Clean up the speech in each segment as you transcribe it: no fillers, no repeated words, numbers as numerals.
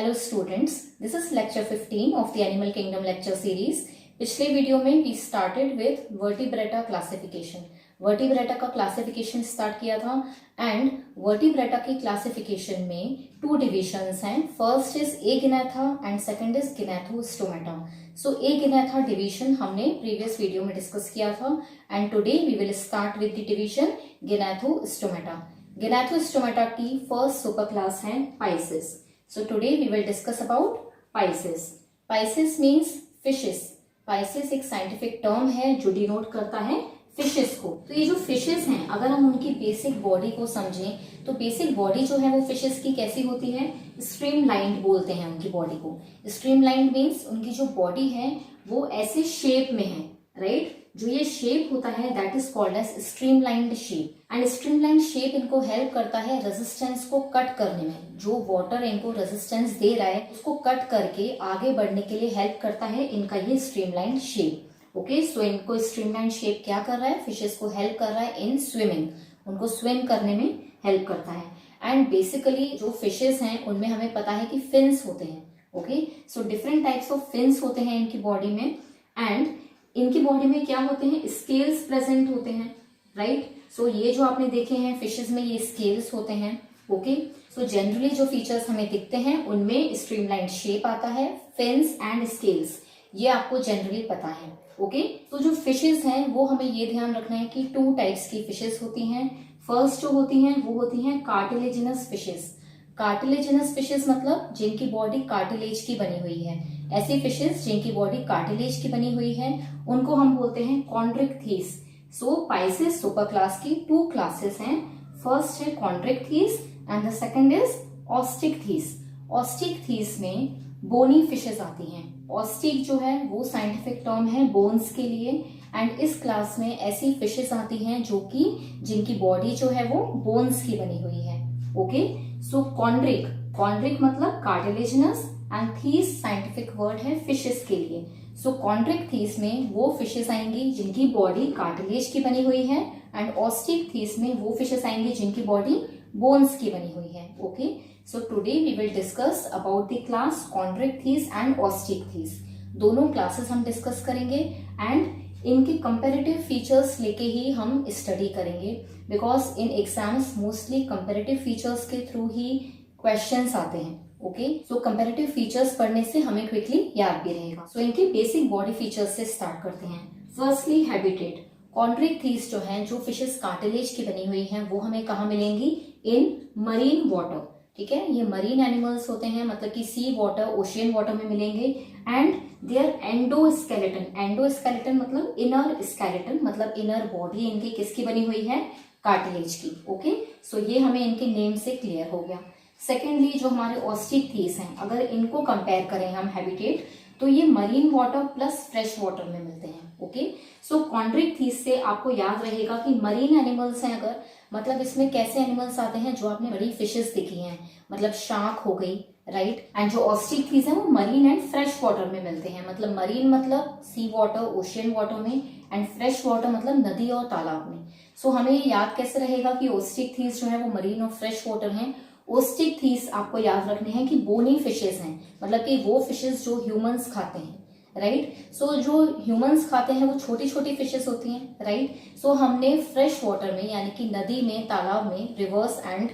Hello students, this is lecture 15 of the animal kingdom lecture series. पिछले video में we started with vertebrata classification. Vertebrata का classification start किया था and vertebrata की classification में two divisions हैं। First is agnatha and second is gnathostomata. So agnatha division हमने previous video में डिस्कस किया था and today we will start with the division gnathostomata. Gnathostomata की फर्स्ट सुपर क्लास है pisces. So today we will discuss about Pisces. Pisces means fishes. Pisces एक scientific term है जो denote करता है फिशेस को। तो ये जो फिशेस हैं, अगर हम उनकी बेसिक बॉडी को समझें तो बेसिक बॉडी जो है वो फिशेस की कैसी होती है, स्ट्रीमलाइंड बोलते हैं उनकी बॉडी को। स्ट्रीमलाइंड मीन्स उनकी जो बॉडी है वो ऐसे शेप में है, राइट। जो ये शेप होता है that is called as streamlined shape and streamlined shape इनको हेल्प करता है रेजिस्टेंस को कट करने में। जो वाटर इनको रेजिस्टेंस दे रहा है उसको कट करके आगे बढ़ने के लिए हेल्प करता है इनका ये स्ट्रीमलाइंड शेप। ओके, सो इनको स्ट्रीमलाइंड शेप क्या कर रहा है, फिशेस को हेल्प कर रहा है इन स्विमिंग, उनको स्विम करने में हेल्प करता है। एंड बेसिकली जो फिशेस हैं उनमें हमें पता है कि फिन्स होते हैं। Okay, so different types of fins होते हैं इनकी बॉडी में एंड इनकी बॉडी में क्या होते हैं, स्केल्स प्रेजेंट होते हैं, राइट। सो ये जो आपने देखे हैं फिशेस में ये स्केल्स होते हैं। ओके, सो जनरली जो फीचर्स हमें दिखते हैं उनमें स्ट्रीमलाइंड शेप आता है, फिन्स एंड स्केल्स, ये आपको जनरली पता है। ओके, तो जो फिशेस हैं वो हमें ये ध्यान रखना है कि टू टाइप्स की फिशेस होती हैं। फर्स्ट जो होती हैं वो होती हैं कार्टिलेजिनस फिशेस। कार्टिलेजिनस फिशेस मतलब जिनकी बॉडी कार्टिलेज की बनी हुई है। ऐसी फिशेस जिनकी बॉडी कार्टिलेज की बनी हुई है उनको हम बोलते हैं कॉन्ड्रिक्थीस। सो पाइसेस सुपर क्लास की टू क्लासेस हैं। फर्स्ट है कॉन्ड्रिक्थीस एंड द सेकंड इज ऑस्टिकथीस। ऑस्टिकथीस में बोनी फिशेस आती हैं। ऑस्टिक जो है वो साइंटिफिक टर्म है बोन्स के लिए एंड इस क्लास में ऐसी फिशेस आती हैं जो कि जिनकी बॉडी जो है वो बोन्स की बनी हुई है। ओके, सो कॉन्ड्रिक मतलब cartilaginous and these scientific word है फिशेस के लिए। सो कॉन्ड्रिक थीस में वो फिशेस आएंगी जिनकी बॉडी कार्टिलेज की बनी हुई है एंड ऑस्टिक थीस में वो फिशेस आएंगी जिनकी बॉडी बोन्स की बनी हुई है। Okay, so today we will discuss about the class chondrichthyes and osteichthyes. दोनों क्लासेस हम डिस्कस करेंगे एंड इनके कंपैरेटिव फीचर्स लेके ही हम स्टडी करेंगे because in exams mostly comparative features के थ्रू ही क्वेश्चंस आते हैं। ओके, सो कंपैरेटिव फीचर्स पढ़ने से हमें क्विकली याद भी रहेगा। सो इनके बेसिक बॉडी फीचर्स से स्टार्ट करते हैं। Firstly habitat. कॉन्ड्रिक थीस जो है, जो फिशेस कार्टिलेज की बनी हुई हैं, वो हमें कहाँ मिलेंगी, इन मरीन वाटर। ठीक है, ये मरीन एनिमल्स होते हैं, मतलब कि सी वाटर, ओशियन वाटर में मिलेंगे एंड देयर एंडोस्केलेटन। एंडोस्केलेटन मतलब इनर स्केलेटन, मतलब इनर बॉडी इनकी किसकी बनी हुई है, कार्टिलेज की। ओके, सो ये हमें इनके नेम से क्लियर हो गया। सेकेंडली जो हमारे ऑस्टिक थीस हैं, अगर इनको कंपेयर करें हम हैबिटेट, तो ये marine water plus fresh water में मिलते हैं। ओके, सो कॉन्ड्रिक थीस से आपको याद रहेगा कि मरीन एनिमल्स हैं अगर, मतलब इसमें कैसे एनिमल्स आते हैं जो आपने बड़ी फिशेस देखी हैं, मतलब शार्क हो गई, राइट। एंड जो ऑस्टिक थीस है वो मरीन एंड फ्रेश वाटर में मिलते हैं, मतलब मरीन मतलब सी वाटर, ओशियन वाटर में एंड फ्रेश वाटर मतलब नदी और तालाब में। सो हमें ये याद कैसे रहेगा कि ऑस्टिक थीस जो है वो मरीन और फ्रेश वाटर हैं। ओस्टिक थीस आपको याद रखने हैं कि बोनी फिशेस हैं, मतलब कि वो फिशेस जो ह्यूमंस खाते हैं, राइट। सो जो ह्यूमंस खाते हैं वो छोटी छोटी फिशेस होती हैं, राइट। सो हमने फ्रेश वाटर में यानी कि नदी में, तालाब में, रिवर्स एंड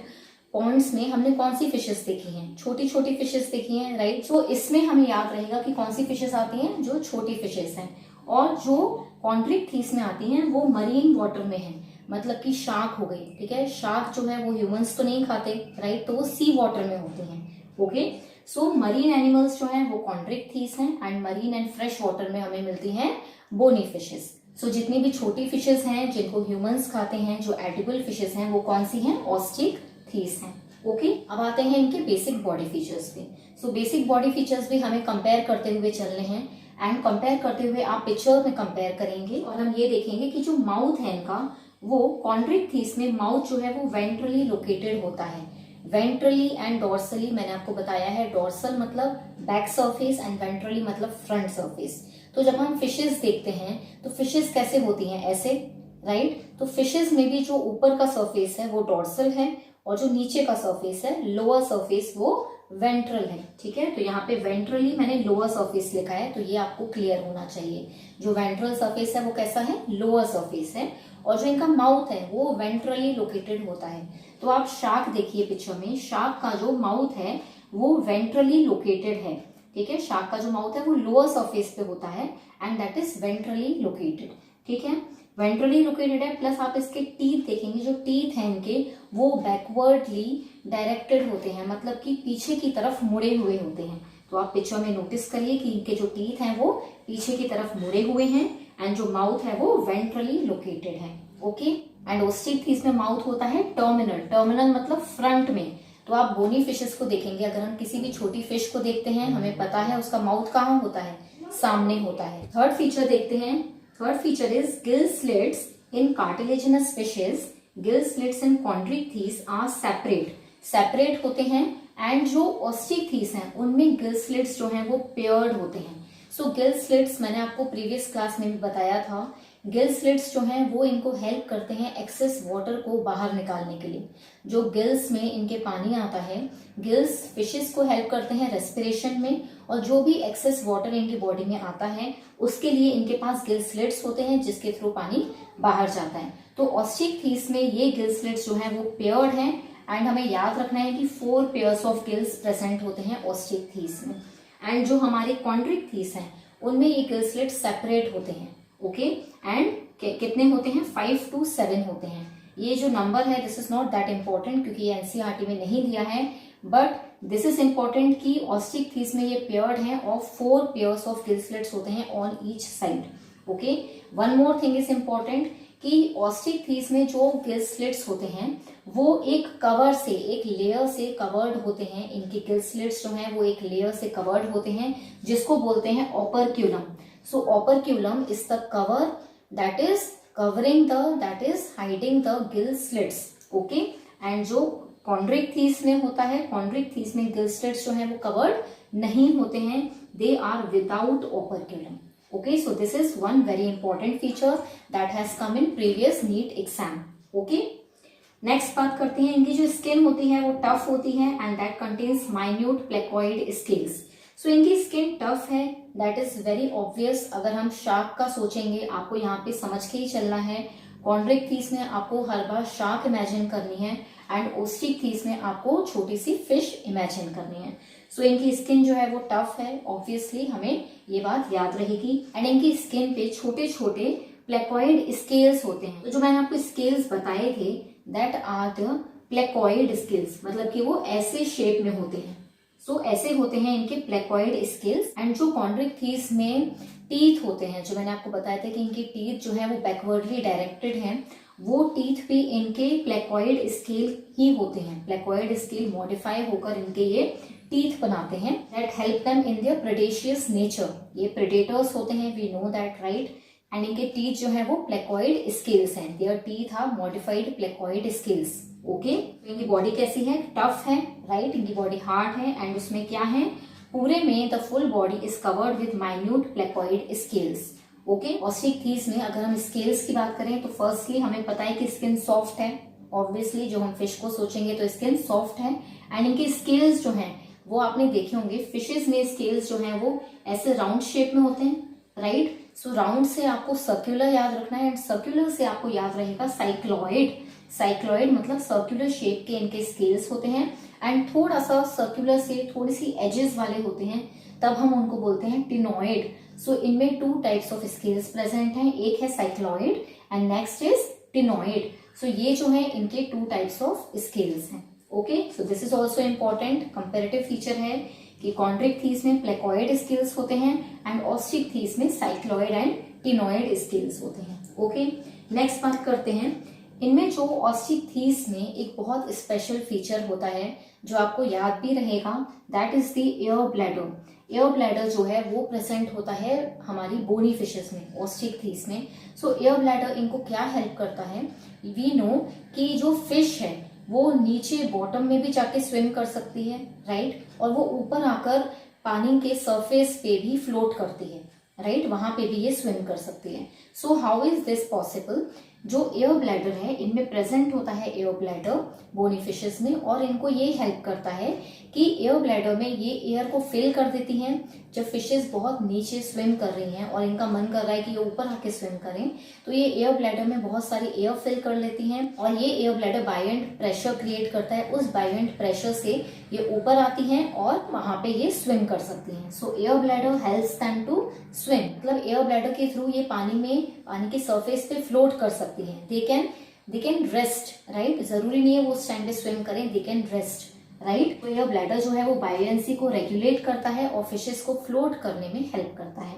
पॉन्ड्स में हमने कौन सी फिशेस देखी हैं, छोटी छोटी फिशेस देखी हैं, राइट। सो इसमें हमें याद रहेगा कि कौन सी फिशेस आती हैं, जो छोटी फिशेस हैं। और जो कॉन्ड्रिक थीस में आती हैं वो मरीन वाटर में है, मतलब कि शार्क हो गई। ठीक है, शार्क जो है वो ह्यूमंस तो नहीं खाते, राइट, तो वो सी वाटर में होते हैं। ओके, सो मरीन एनिमल्स जो हैं वो कॉन्ड्रिक थीस हैं and marine and fresh water में हमें मिलती हैं बोनी फिशेस। सो जितनी भी छोटी फिशेस हैं जिनको ह्यूमंस खाते हैं, जो एडिबल फिशेस हैं, वो कौन सी हैं, ऑस्टिक थीस हैं। ओके, अब आते हैं इनके बेसिक बॉडी फीचर्स पे। सो बेसिक बॉडी फीचर्स भी हमें कंपेयर करते हुए चलने हैं एंड कंपेयर करते हुए आप पिक्चर में कंपेयर करेंगे और हम ये देखेंगे कि जो माउथ है इनका, वो कॉन्ड्रिक थीस में माउथ जो है वो वेंट्रली लोकेटेड होता है। वेंट्रली एंड डॉर्सली मैंने आपको बताया है, डॉर्सल मतलब बैक सरफेस एंड वेंट्रली मतलब फ्रंट सरफेस। तो जब हम फिशेस देखते हैं तो फिशेस कैसे होती हैं, ऐसे, राइट। तो फिशेस में भी जो ऊपर का सरफेस है वो डॉर्सल है और जो नीचे का सरफेस है, लोअर सरफेस, वो वेंट्रल है, ठीक है। तो यहाँ पे वेंट्रली मैंने लोअर सरफेस लिखा है, तो ये आपको क्लियर होना चाहिए। जो वेंट्रल सरफेस है वो कैसा है, लोअर सरफेस है, और जो इनका माउथ है वो वेंट्रली लोकेटेड होता है। तो आप शार्क देखिए पिक्चर में, शार्क का जो माउथ है वो वेंट्रली लोकेटेड है, ठीक है। शार्क का जो माउथ है वो लोअर सरफेस पे होता है and that is ventrally located, ठीक है। वेंट्रली लोकेटेड है, प्लस आप इसके टीथ देखेंगे, जो टीथ हैं इनके वो बैकवर्डली डायरेक्टेड होते हैं, मतलब कि पीछे की तरफ मुड़े हुए होते हैं। तो आप पिक्चर में नोटिस करिए कि इनके जो टीथ हैं वो पीछे की तरफ मुड़े हुए हैं एंड जो माउथ है वो वेंट्रली लोकेटेड है, ओके। एंड ओस्ट्रिच फिश में माउथ होता है टर्मिनल, टर्मिनल मतलब फ्रंट में। तो आप बोनी फिशेस को देखेंगे, अगर हम किसी भी छोटी फिश को देखते हैं हमें पता है उसका माउथ कहाँ होता है, सामने होता है। थर्ड फीचर देखते हैं। Third feature is gill slits in cartilaginous fishes, gill slits in chondrichthyes are separate होते हैं एंड जो ऑस्टिकथीस हैं उनमें गिल स्लिट्स जो हैं वो पेयर्ड होते हैं। सो गिल स्लिट्स मैंने आपको प्रीवियस क्लास में भी बताया था, गिल स्लिट्स जो हैं वो इनको हेल्प करते हैं एक्सेस वाटर को बाहर निकालने के लिए। जो गिल्स में इनके पानी आता है, गिल्स फिशेस को हेल्प करते हैं रेस्पिरेशन में, और जो भी एक्सेस वाटर इनकी बॉडी में आता है उसके लिए इनके पास गिल स्लिट्स होते हैं जिसके थ्रू पानी बाहर जाता है। तो ऑस्टिकथीस में ये गिल स्लिट्स जो हैं वो पेयर्ड हैं एंड हमें याद रखना है कि 4 पेयर्स ऑफ गिल्स प्रेजेंट होते हैं ऑस्टिकथीस में। एंड जो हमारे कॉन्ड्रिक्थीस हैं उनमें ये गिल स्लिट्स सेपरेट होते हैं, ओके। एंड कितने होते हैं, 5 to 7 होते हैं। ये जो नंबर है this is not that important क्योंकि ये एनसीईआरटी में नहीं दिया है, बट दिस इज इम्पोर्टेंट कि ऑस्टिकथीस में ये पेयर्ड है और 4 पेयर्स ऑफ गिल स्लिट्स होते हैं on each side, okay. One more thing is important कि ऑस्टिकथीस में जो गिल स्लिट्स होते हैं वो एक कवर से, एक लेयर से कवर्ड होते हैं। इनके गिल स्लिट्स जो हैं वो एक लेयर से कवर्ड होते हैं जिसको बोलते हैं ओपर्क्यूलम। So operculum is the cover that is covering that is hiding the gill slits, okay। and जो chondrichthyes में होता है, chondrichthyes में gill slits जो है वो covered नहीं होते हैं, they are without operculum, okay। so this is one very important feature that has come in previous NEET exam, okay। Next बात करते हैं, इनकी जो स्किन होती है वो टफ होती है and that contains minute placoid scales. सो इनकी स्किन टफ है, दैट इज वेरी ऑब्वियस। अगर हम शार्क का सोचेंगे आपको यहाँ पे समझ के ही चलना है। कॉन्ड्रिक्थीस में आपको हर बार शार्क इमेजिन करनी है एंड ओस्टिकथीस में आपको छोटी सी फिश इमेजिन करनी है। सो इनकी स्किन जो है वो टफ है, ऑब्वियसली हमें ये बात याद रहेगी। एंड इनकी स्किन पे छोटे छोटे प्लेकॉइड स्केल्स होते हैं। तो जो मैंने आपको स्केल्स बताए थे that are the placoid scales, मतलब कि वो ऐसे शेप में होते हैं। सो ऐसे होते हैं इनके प्लेकॉइड स्केल्स। एंड जो कॉन्ड्रिक्थीस में टीथ होते हैं, जो मैंने आपको बताया था कि इनके टीथ जो है वो बैकवर्डली डायरेक्टेड हैं, वो टीथ भी इनके प्लेकॉइड स्केल ही होते हैं। प्लेकॉइड स्केल मॉडिफाई होकर इनके ये टीथ बनाते हैं that help them in their predacious nature. ये प्रेडेटर्स होते हैं, we know that, right. And इनके टीथ जो है वो प्लेकॉइड स्केल्स हैं, their teeth are modified placoid scales, okay. इनकी बॉडी कैसी है, टफ है, राइट। इनकी बॉडी हार्ड है एंड उसमें क्या है, पूरे में the full body is covered with minute placoid scales, okay. Osteichthyes में अगर हम स्केल्स की बात करें तो फर्स्टली हमें पता है कि स्किन सॉफ्ट है, ऑब्वियसली जो हम फिश को सोचेंगे तो स्किन सॉफ्ट है। एंड इनके स्केल्स जो हैं वो आपने देखे होंगे, फिशेस में स्केल्स जो हैं वो ऐसे राउंड शेप में होते हैं, राइट। सो राउंड से आपको सर्कुलर याद रखना है एंड सर्कुलर से आपको याद रहेगा साइक्लॉइड। साइक्लॉइड मतलब सर्कुलर शेप के इनके स्केल्स होते हैं एंड थोड़ा सा सर्कुलर से थोड़ी सी एजेस वाले होते हैं, तब हम उनको बोलते हैं टिनॉइड। सो इनमें 2 टाइप्स ऑफ स्केल्स प्रेजेंट हैं, एक है cycloid and next is ctenoid. So ये जो है इनके 2 टाइप्स ऑफ स्केल्स हैं, okay. So this is also important comparative feature है कि कॉन्ड्रिक्थीस में प्लेकॉइड स्केल्स होते हैं एंड ऑस्टिकथीस में साइक्लॉइड एंड टिनॉइड स्केल्स होते हैं, ओके। नेक्स्ट बात करते हैं, इनमें जो ऑस्टिकथीस में एक बहुत स्पेशल फीचर होता है जो आपको याद भी रहेगा, that is the air bladder. Air bladder जो है वो प्रेजेंट होता है हमारी बोनी फिशेस में, ऑस्टिकथीस में। सो एयर ब्लैडर इनको क्या हेल्प करता है, वी नो कि जो फिश है वो नीचे बॉटम में भी जाके स्विम कर सकती है, राइट। और वो ऊपर आकर पानी के सरफेस पे भी फ्लोट करती है, राइट। वहां पे भी ये स्विम कर सकती है। So how is this possible, जो एयर ब्लैडर है इनमें प्रेजेंट होता है एयर ब्लैडर बोनी फिशेस में, और इनको ये हेल्प करता है कि एयर ब्लैडर में ये एयर को फिल कर देती हैं। जब फिशेस बहुत नीचे स्विम कर रही हैं और इनका मन कर रहा है कि ये ऊपर आके स्विम करें, तो ये एयर ब्लैडर में बहुत सारी एयर फिल कर लेती हैं और ये एयर ब्लैडर बायएंट प्रेशर क्रिएट करता है। उस बायएंट प्रेशर से ये ऊपर आती हैं और वहां पे ये स्विम कर सकती हैं। So air bladder helps them to swim, मतलब एयर ब्लैडर के थ्रू ये पानी के सरफेस पे फ्लोट कर सकती हैं। दे कैन रेस्ट, राइट, जरूरी नहीं है वो उस टाइम पे स्विम करें, दे कैन रेस्ट, राइट। तो एयर ब्लैडर जो है वो बायोएंसी को रेगुलेट करता है और फिशेस को फ्लोट करने में हेल्प करता है।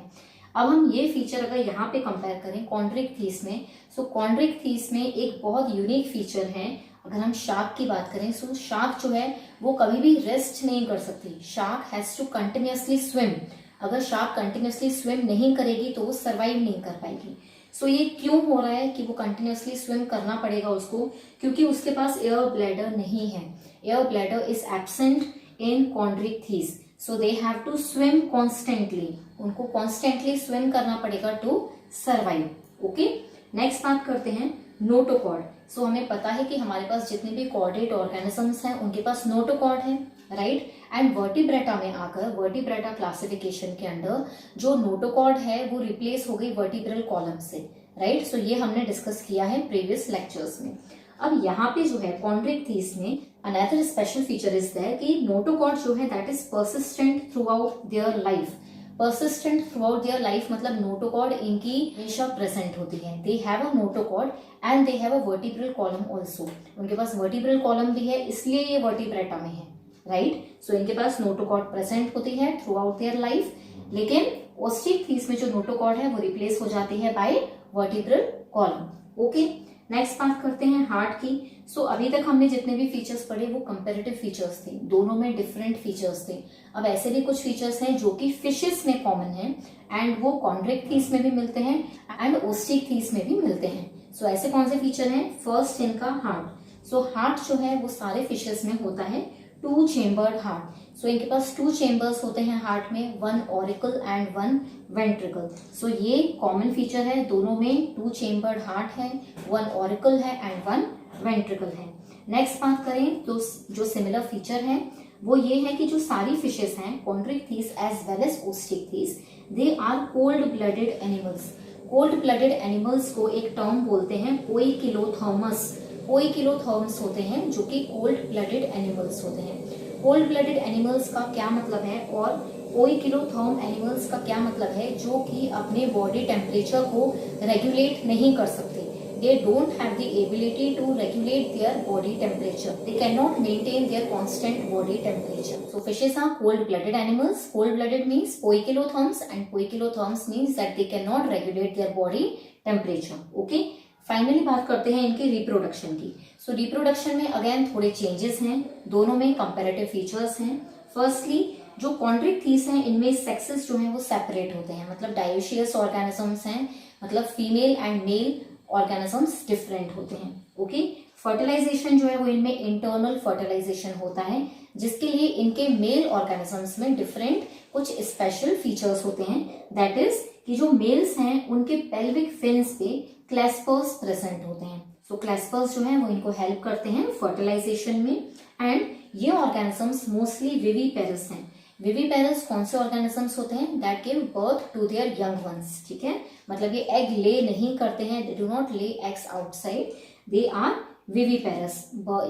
अब हम ये फीचर अगर यहाँ पे कंपेयर करें कॉन्ड्रिक थीस में, सो कॉन्ड्रिक थीस में एक बहुत यूनिक फीचर है। अगर हम शार्क की बात करें, सो शार्क जो है वो कभी भी रेस्ट नहीं कर सकती, shark has to continuously swim. अगर शार्क कंटिन्यूअसली स्विम नहीं करेगी तो वो सर्वाइव नहीं कर पाएगी। सो ये क्यों हो रहा है कि वो कंटिन्यूअसली स्विम करना पड़ेगा उसको, क्योंकि उसके पास एयर ब्लैडर नहीं है। Air bladder is absent in chondrichthyes, so they have to swim constantly, उनको कॉन्स्टेंटली स्विम करना पड़ेगा टू सर्वाइव। ओके, नेक्स्ट बात करते हैं नोटोकॉर्ड। सो हमें पता है कि हमारे पास जितने भी कॉर्डेट ऑर्गेनिजम्स हैं उनके पास नोटोकॉर्ड है, राइट। एंड वर्टिब्रेटा में आकर वर्टिब्रेटा क्लासिफिकेशन के अंदर जो नोटोकॉर्ड है वो रिप्लेस हो गई वर्टिब्रल कॉलम से, राइट। सो ये हमने डिस्कस किया है प्रीवियस लेक्चर्स में। अब यहाँ पे जो है कॉन्ड्रिक थीस में another special feature is there कि नोटोकॉर्ड जो है that is persistent throughout their life. Persistent throughout their life मतलब नोटोकॉर्ड इनकी हमेशा प्रेजेंट होती है। They have a notochord and they have a vertebral column also, उनके पास वर्टिब्रल कॉलम भी है, इसलिए ये वर्टिब्रेटा में है, राइट। सो इनके पास नोटोकॉर्ड प्रेजेंट होती है थ्रू आउट देयर लाइफ, लेकिन ऑस्ट्रिक थीस में जो नोटोकॉर्ड है वो रिप्लेस हो जाती है by vertebral column. Okay, next बात करते हैं हार्ट की। सो अभी तक हमने जितने भी फीचर्स पढ़े वो कंपैरेटिव फीचर्स थे, दोनों में डिफरेंट फीचर्स थे। अब ऐसे भी कुछ फीचर्स हैं जो कि फिशेस में कॉमन है एंड वो कॉन्ड्रिक थीस में भी मिलते हैं एंड ऑस्ट्रिक थीस में भी मिलते हैं। सो ऐसे कौन से फीचर हैं? फर्स्ट इनका हार्ट। सो हार्ट जो है वो सारे फिशेस में होता है टू चेम्बर्ड हार्ट। सो इनके पास टू चेम्बर्स होते हैं हार्ट में, one auricle and one ventricle. So ये कॉमन फीचर है, दोनों में टू चेम्बर्ड हार्ट है, वन ऑरिकल है एंड वन वेंट्रिकल है। नेक्स्ट बात करें तो जो सिमिलर फीचर है वो ये है कि जो सारी फिशेस हैं chondrichthyes as well as osteichthyes, they are cold blooded animals. Cold blooded animals को एक टर्म बोलते हैं पोइकिलोथर्मस। पोइकिलोथर्म्स होते हैं जो कि कोल्ड ब्लडेड एनिमल्स होते हैं। कोल्ड ब्लडेड एनिमल्स का क्या मतलब है और पोइकिलोथर्म एनिमल्स का क्या मतलब है? जो कि अपने बॉडी टेम्परेचर को रेगुलेट नहीं कर सकते। They don't have the ability to regulate their body temperature. They cannot maintain their constant body temperature. So fishes are cold-blooded animals. Cold-blooded means poikilotherms and poikilotherms means that they cannot regulate their body temperature. Okay? Finally बात करते हैं इनके reproduction की। सो reproduction में again थोड़े changes हैं, दोनों में कंपैरेटिव फीचर्स हैं। फर्स्टली जो कॉन्ड्रिक थीस हैं इनमें सेक्सेस जो हैं वो सेपरेट होते हैं, मतलब डायोशियस ऑर्गेनिजम्स हैं, मतलब female and male organisms different होते हैं। ओके, फर्टिलाइजेशन जो है वो इनमें इंटरनल फर्टिलाइजेशन होता है, जिसके लिए इनके मेल ऑर्गेनिजम्स में डिफरेंट कुछ स्पेशल फीचर्स होते हैं। दैट इज कि जो मेल्स हैं उनके पेल्विक फिन्स पे क्लैस्पर्स प्रेजेंट होते हैं। सो क्लैस्पर्स जो है वो इनको हेल्प करते हैं फर्टिलाइजेशन में। एंड ये ऑर्गेनिजम्स मोस्टली विविपेरस हैं। विविपेरस कौन से ऑर्गेनिजम्स होते हैं? That give birth to their young ones. ठीक है, मतलब ये एग ले नहीं करते हैं, they do not lay eggs outside, they are viviparous,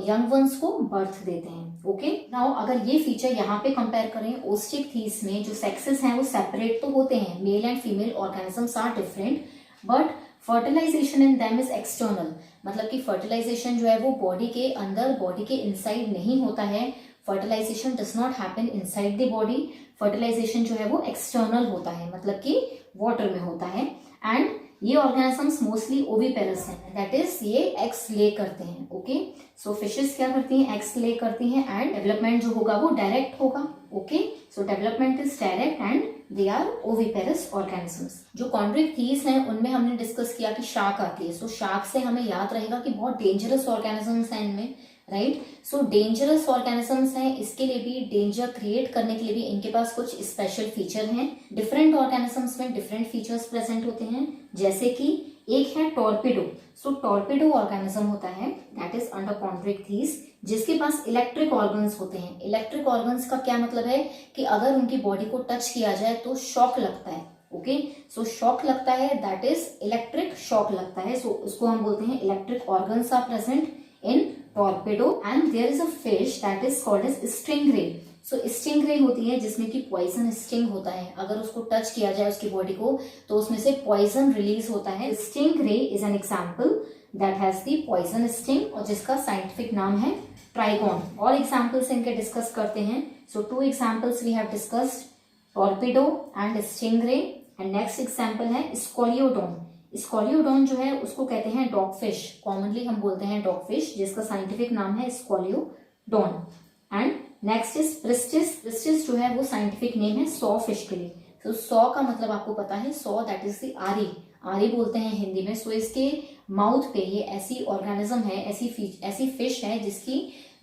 young ones को बर्थ देते हैं। ओके, नाउ अगर ये फीचर यहाँ पे कंपेयर करें ऑस्ट्रिक थीस में जो सेक्सेस हैं वो सेपरेट तो होते हैं, male and female organisms are different, but fertilization in them is external, मतलब कि फर्टिलाइजेशन जो है वो बॉडी के अंदर, बॉडी के इनसाइड नहीं होता है। Fertilization does not happen inside the body, fertilization जो है वो एक्सटर्नल होता है, मतलब कि वाटर में होता है। एंड ये ऑर्गेनिजम्स मोस्टली ओविपेरस हैं, दैट इज ये एग्स ले करते हैं। ओके, सो फिशेस क्या करती हैं? एग्स ले करती हैं एंड डेवलपमेंट जो होगा वो डायरेक्ट होगा। Okay, so development is direct and they are oviparous organisms. जो कॉन्ड्रिक थीस हैं उनमें हमने डिस्कस किया कि शार्क आती है। सो शार्क से हमें याद रहेगा कि बहुत डेंजरस ऑर्गेनिजम्स हैं इनमें, राइट। सो डेंजरस ऑर्गेनिजम्स हैं, इसके लिए भी डेंजर क्रिएट करने के लिए भी इनके पास कुछ स्पेशल फीचर हैं। डिफरेंट ऑर्गेनिजम्स में डिफरेंट फीचर्स प्रेजेंट होते हैं, जैसे कि एक है टॉर्पेडो। सो टॉर्पेडो ऑर्गेनिज्म होता है दैट इज अंडर कॉन्ड्रिक्टीज, जिसके पास इलेक्ट्रिक ऑर्गन्स होते हैं। इलेक्ट्रिक ऑर्गन्स का क्या मतलब है कि अगर उनकी बॉडी को टच किया जाए तो शॉक लगता है। ओके, सो शॉक लगता है, दैट इज इलेक्ट्रिक शॉक लगता है। सो उसको हम बोलते हैं electric organs are present in torpedo. And there is a fish that is called as stingray. So stingray होती है जिसमें कि पॉइजन स्टिंग होता है। अगर उसको टच किया जाए उसकी बॉडी को तो उसमें से पॉइजन रिलीज होता है। Stingray is an example that has the poison sting और जिसका साइंटिफिक नाम है ट्राइगॉन। और एग्जाम्पल्स इनके डिस्कस करते हैं। So 2 examples we have discussed, torpedo and stingray. And next example है स्कॉलियोडॉन। स्कॉलियोडॉन जो है उसको कहते हैं डॉगफिश, कॉमनली हम बोलते हैं डॉगफिश, जिसका साइंटिफिक नाम है Scoliodon. And next is priestess. Priestess जो है वो साइंटिफिक नेम है सॉ फिश के लिए। तो सॉ का मतलब आपको पता है, सॉ दैट इज द आरी, आरी बोलते हैं हिंदी में। सो इसके माउथ पे ये ऐसी ऑर्गेनिज्म है, ऐसी फिश है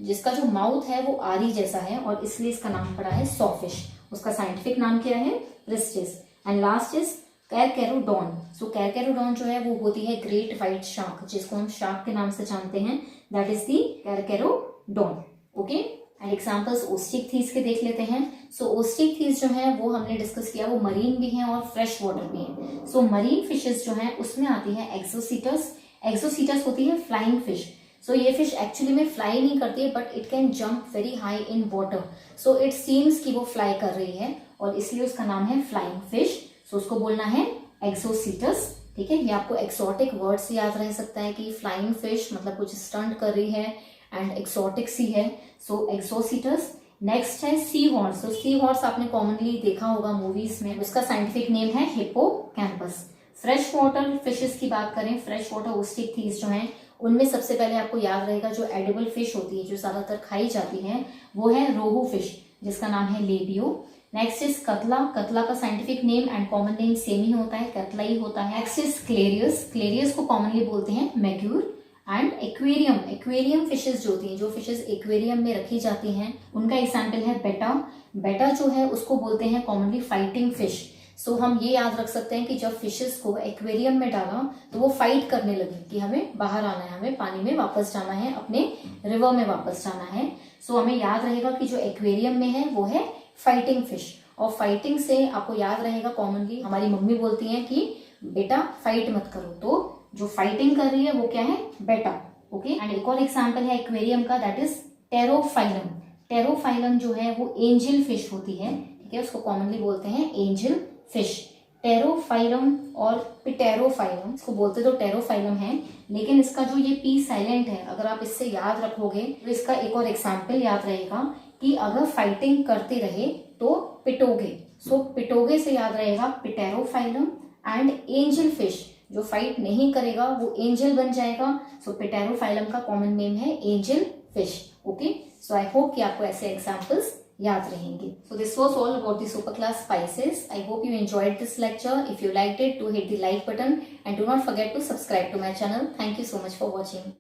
जिसका जो माउथ है वो आरी जैसा है और इसलिए इसका नाम पड़ा है सॉ फिश। उसका साइंटिफिक नाम क्या है? Pristis. And last is carcharodon. So carcharodon जो है वो होती है ग्रेट व्हाइट शार्क, जिसको हम शार्क के नाम से जानते हैं, that is the carcharodon. Okay, and examples osteichthyes के देख लेते हैं। सो ओस्टिक थीस जो है वो हमने डिस्कस किया, वो मरीन भी हैं और फ्रेश वाटर भी हैं। सो मरीन फिशेस जो हैं उसमें आती है एक्सोसीटस। एक्सोसीटस होती है फ्लाइंग फिश। सो ये फिश एक्चुअली में फ्लाई नहीं करती है but it can jump very high in water. So it seems कि वो फ्लाई कर रही है और इसलिए उसका नाम है फ्लाइंग फिश। सो उसको बोलना है एक्सोसीटस। ठीक है, ये आपको एक्सोटिक वर्ड से याद रह सकता है कि फ्लाइंग फिश मतलब कुछ स्टंट कर रही है एंड एक्सोटिक सी है। सो एक्सोसीटस। नेक्स्ट है सी हॉर्स। तो सी हॉर्स आपने कॉमनली देखा होगा मूवीज में, उसका साइंटिफिक नेम है हिप्पोकैम्पस। फ्रेश वाटर फिशेस की बात करें, फ्रेश वाटर ओस्टिक थीस जो हैं उनमें सबसे पहले आपको याद रहेगा जो एडिबल फिश होती है, जो ज्यादातर खाई जाती है, वो है रोहू फिश, जिसका नाम है labio. Next is catla. Catla का scientific name and common name same ही होता है, कतला ही होता है। Next is clarias. क्लेरियस को कॉमनली बोलते हैं magur. And aquarium. Aquarium fishes जो होती हैं, जो फिशेस एक्वेरियम में रखी जाती हैं, उनका एग्जाम्पल है बेटा। बेटा जो है उसको बोलते हैं कॉमनली फाइटिंग फिश। सो हम ये याद रख सकते हैं कि जब फिशेस को एक्वेरियम में डाला तो वो फाइट करने लगी कि हमें बाहर आना है, हमें पानी में वापस जाना है, अपने रिवर में वापस जाना है। सो हमें याद रहेगा कि जो एक्वेरियम में है वो है फाइटिंग फिश। और फाइटिंग से आपको याद रहेगा कॉमनली हमारी मम्मी बोलती हैं कि बेटा फाइट मत करो, तो जो फाइटिंग कर रही है वो क्या है? बेटा। ओके, एंड एक और एग्जाम्पल है एक्वेरियम का, दैट इज टेरोफाइलम। टेरोफाइलम जो है वो एंजल फिश होती है। ठीक है, उसको कॉमनली बोलते हैं एंजल फिश। टेरोफाइलम और पिटेरोफाइलम, इसको बोलते तो टेरोफाइलम है, लेकिन इसका जो ये पी साइलेंट है, अगर आप इससे याद रखोगे तो इसका एक और एग्जाम्पल याद रहेगा कि अगर फाइटिंग करते रहे तो पिटोगे। सो पिटोगे से याद रहेगा पिटेरोफाइलम। एंड एंजल फिश, जो फाइट नहीं करेगा वो एंजल बन जाएगा। सो पिटेरोफाइलम का कॉमन नेम है angel fish. Okay, so I hope कि आपको ऐसे एग्जाम्पल्स याद रहेंगे। So this was all about the super class spices. I hope you enjoyed this lecture. If you liked it, do hit the like button and do not forget to subscribe to my channel. Thank you so much for watching.